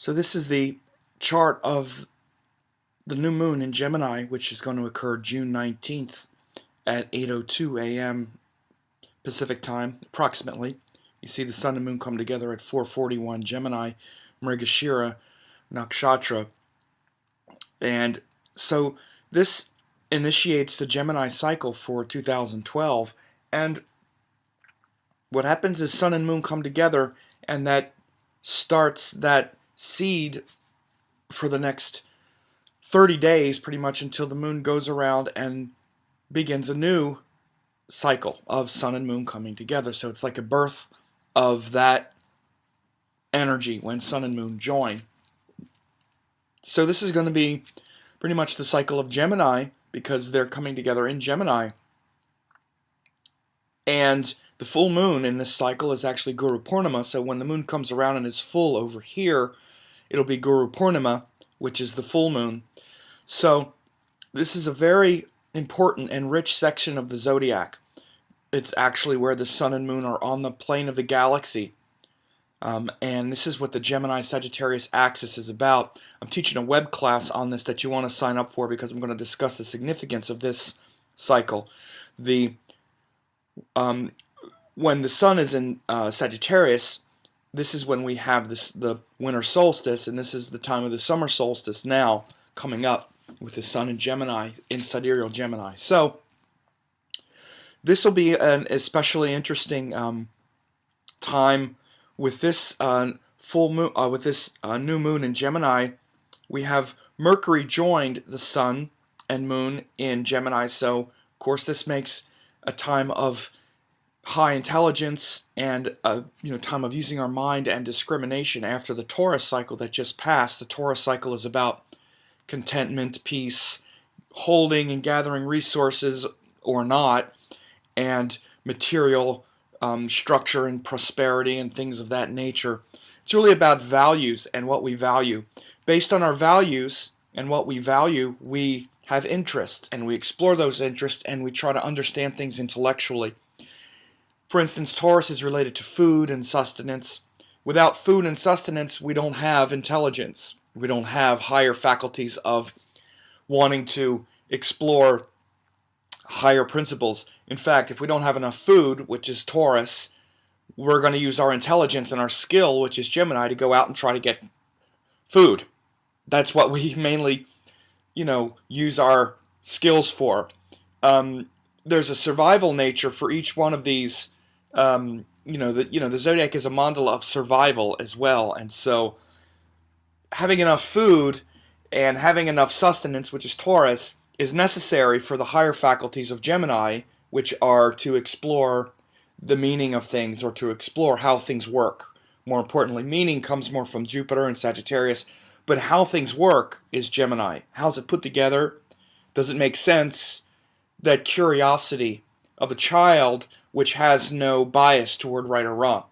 So this is the chart of the new moon in Gemini, which is going to occur June 19th at 8:02 a.m. Pacific time, approximately. You see the sun and moon come together at 4:41 Gemini, Mrigashira Nakshatra. And so this initiates the Gemini cycle for 2012. And what happens is sun and moon come together, and that starts that seed for the next 30 days, pretty much, until the moon goes around and begins a new cycle of sun and moon coming together. So it's like a birth of that energy when sun and moon join. So this is going to be pretty much the cycle of Gemini, because they're coming together in Gemini. And the full moon in this cycle is actually Guru Purnima. So when the moon comes around and is full over here, it'll be Guru Purnima, which is the full moon. So this is a very important and rich section of the zodiac. It's actually where the sun and moon are on the plane of the galaxy. And this is what the Gemini-Sagittarius axis is about. I'm teaching a web class on this that you want to sign up for, because I'm going to discuss the significance of this cycle. When the sun is in Sagittarius, this is when we have the winter solstice, and this is the time of the summer solstice now coming up with the sun in Gemini, in Sidereal Gemini. So this will be an especially interesting time with this full moon, with this new moon in Gemini. We have Mercury joined the sun and moon in Gemini, so of course this makes a time of high intelligence and time of using our mind and discrimination after the Taurus cycle that just passed. The Taurus cycle is about contentment, peace, holding and gathering resources or not, and material structure and prosperity and things of that nature. It's really about values and what we value. Based on our values and what we value, we have interests, and we explore those interests, and we try to understand things intellectually. For instance, Taurus is related to food and sustenance. Without food and sustenance, we don't have intelligence. We don't have higher faculties of wanting to explore higher principles. In fact, if we don't have enough food, which is Taurus, we're going to use our intelligence and our skill, which is Gemini, to go out and try to get food. That's what we mainly, use our skills for. There's a survival nature for each one of these. The zodiac is a mandala of survival as well, and so having enough food and having enough sustenance, which is Taurus, is necessary for the higher faculties of Gemini, which are to explore the meaning of things, or to explore how things work. More importantly, meaning comes more from Jupiter and Sagittarius, but how things work is Gemini. How's it put together? Does it make sense? That curiosity of a child which has no bias toward right or wrong.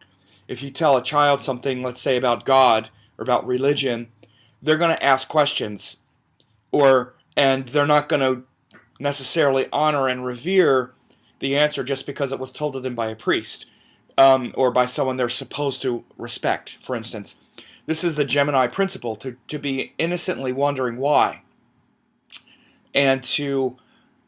If you tell a child something, let's say about God or about religion, they're going to ask questions, and they're not going to necessarily honor and revere the answer just because it was told to them by a priest or by someone they're supposed to respect, for instance. This is the Gemini principle, to be innocently wondering why, and to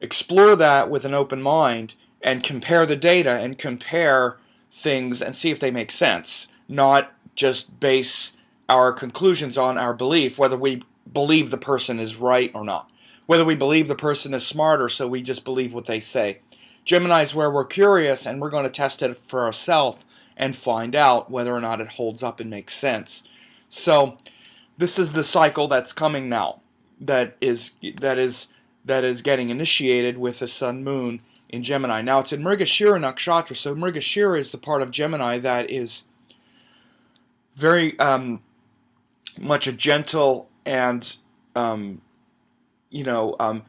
explore that with an open mind and compare the data and compare things and see if they make sense, not just base our conclusions on our belief, whether we believe the person is right or not, whether we believe the person is smarter, so we just believe what they say. Gemini is where we're curious, and we're going to test it for ourselves and find out whether or not it holds up and makes sense. So this is the cycle that's coming now, that is getting initiated with the sun moon in Gemini. Now it's in Mrigashira Nakshatra, so Mrigashira is the part of Gemini that is very much a gentle and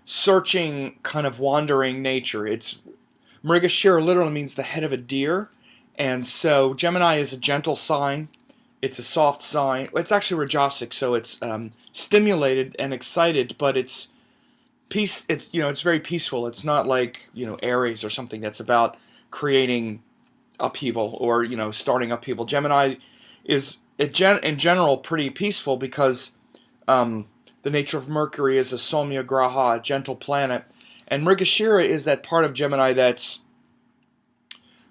searching, kind of wandering nature. Mrigashira literally means the head of a deer, and so Gemini is a gentle sign. It's a soft sign. It's actually Rajasic, so it's stimulated and excited, but it's peace. It's very peaceful. It's not like Aries or something that's about creating upheaval or starting upheaval. Gemini is in general pretty peaceful because the nature of Mercury is a Soumya Graha, a gentle planet, and Mrigashira is that part of Gemini that's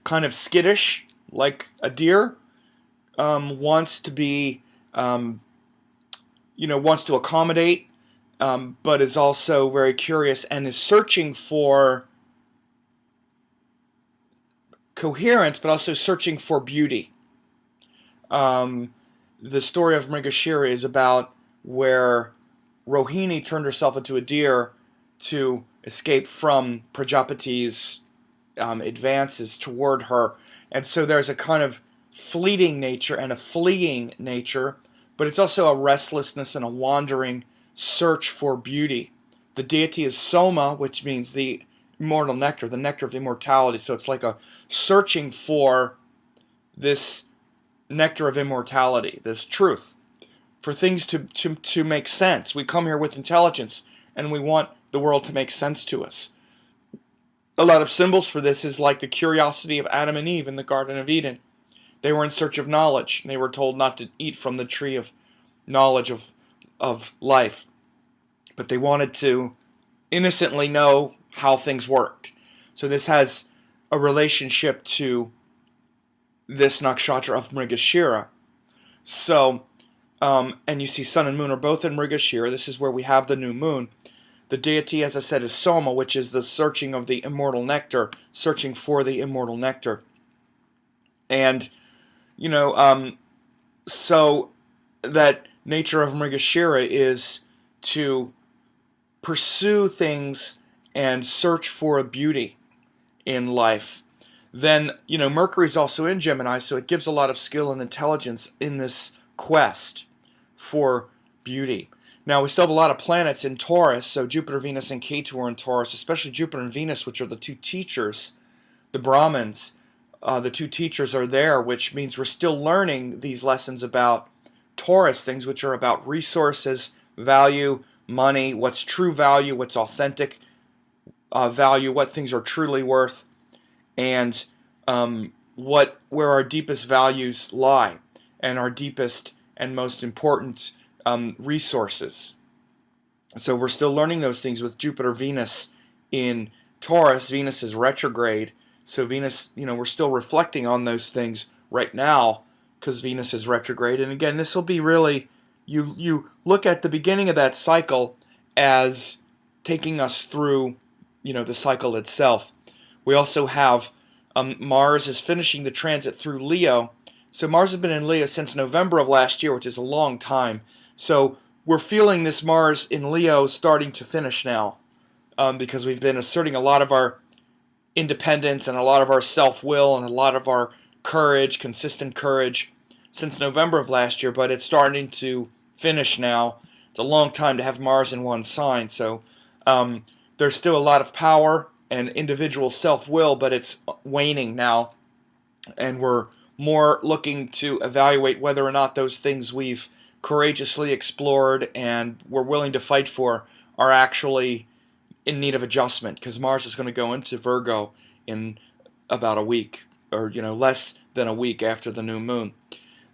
kind of skittish, like a deer, wants to be, wants to accommodate, but is also very curious and is searching for coherence, but also searching for beauty. The story of Mrigashira is about where Rohini turned herself into a deer to escape from Prajapati's advances toward her. And so there's a kind of fleeting nature and a fleeing nature, but it's also a restlessness and a wandering search for beauty. The deity is Soma, which means the immortal nectar, the nectar of immortality. So it's like a searching for this nectar of immortality, this truth, for things to make sense. We come here with intelligence, and we want the world to make sense to us. A lot of symbols for this is like the curiosity of Adam and Eve in the Garden of Eden. They were in search of knowledge, and they were told not to eat from the tree of knowledge of life. But they wanted to innocently know how things worked. So this has a relationship to this nakshatra of Mrigashira. So, and you see sun and moon are both in Mrigashira. This is where we have the new moon. The deity, as I said, is Soma, which is the searching of the immortal nectar, searching for the immortal nectar. And, so that nature of Mrigashira is to pursue things and search for a beauty in life. Then, Mercury's also in Gemini, so it gives a lot of skill and intelligence in this quest for beauty. Now, we still have a lot of planets in Taurus, so Jupiter, Venus, and Ketu are in Taurus, especially Jupiter and Venus, which are the two teachers, the Brahmins. The two teachers are there, which means we're still learning these lessons about Taurus, things which are about resources, value, money, what's true value, what's authentic value, what things are truly worth, and where our deepest values lie, and our deepest and most important resources. So we're still learning those things with Jupiter, Venus in Taurus. Venus is retrograde, so Venus, we're still reflecting on those things right now because Venus is retrograde. And again, this will be really, you look at the beginning of that cycle as taking us through, the cycle itself. We also have Mars is finishing the transit through Leo. So Mars has been in Leo since November of last year, which is a long time. So we're feeling this Mars in Leo starting to finish now because we've been asserting a lot of our independence and a lot of our self-will and a lot of our courage, consistent courage, since November of last year, but it's starting to finish now. It's a long time to have Mars in one sign, so there's still a lot of power and individual self-will, but it's waning now, and we're more looking to evaluate whether or not those things we've courageously explored and we're willing to fight for are actually in need of adjustment, because Mars is going to go into Virgo in about a week, or less than a week after the new moon.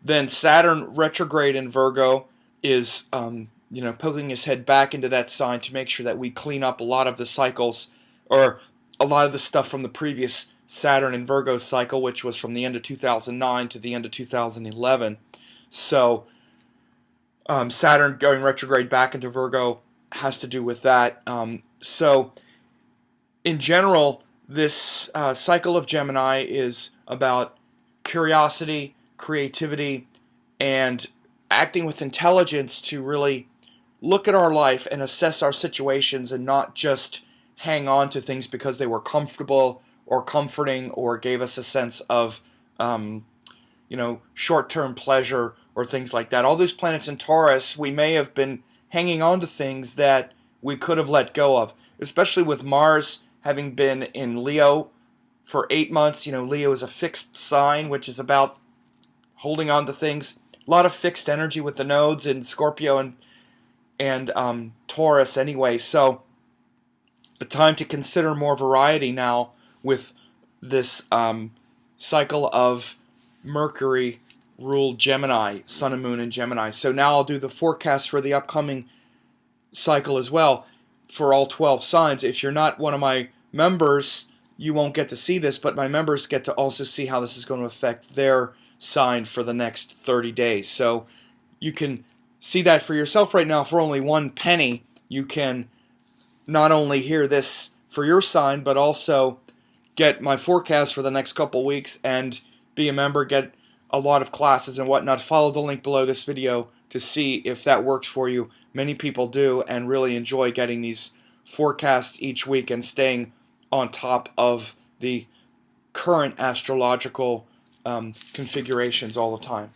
Then Saturn retrograde in Virgo is poking his head back into that sign to make sure that we clean up a lot of the cycles, or a lot of the stuff from the previous Saturn and Virgo cycle, which was from the end of 2009 to the end of 2011. So Saturn going retrograde back into Virgo has to do with that. So in general, this cycle of Gemini is about curiosity, creativity, and acting with intelligence to really look at our life and assess our situations and not just hang on to things because they were comfortable or comforting or gave us a sense of short-term pleasure or things like that. All those planets in Taurus, we may have been hanging on to things that we could have let go of, especially with Mars having been in Leo for 8 months. Leo is a fixed sign, which is about holding on to things. A lot of fixed energy with the nodes in Scorpio and Taurus anyway. So a time to consider more variety now with this cycle of Mercury ruled Gemini, Sun and Moon in Gemini. So now I'll do the forecast for the upcoming cycle as well for all 12 signs. If you're not one of my members, you won't get to see this, but my members get to also see how this is going to affect their sign for the next 30 days. So you can see that for yourself right now. For only 1 penny, you can not only hear this for your sign, but also get my forecast for the next couple weeks and be a member, get a lot of classes and whatnot. Follow the link below this video to see if that works for you. Many people do and really enjoy getting these forecasts each week and staying on top of the current astrological configurations all the time.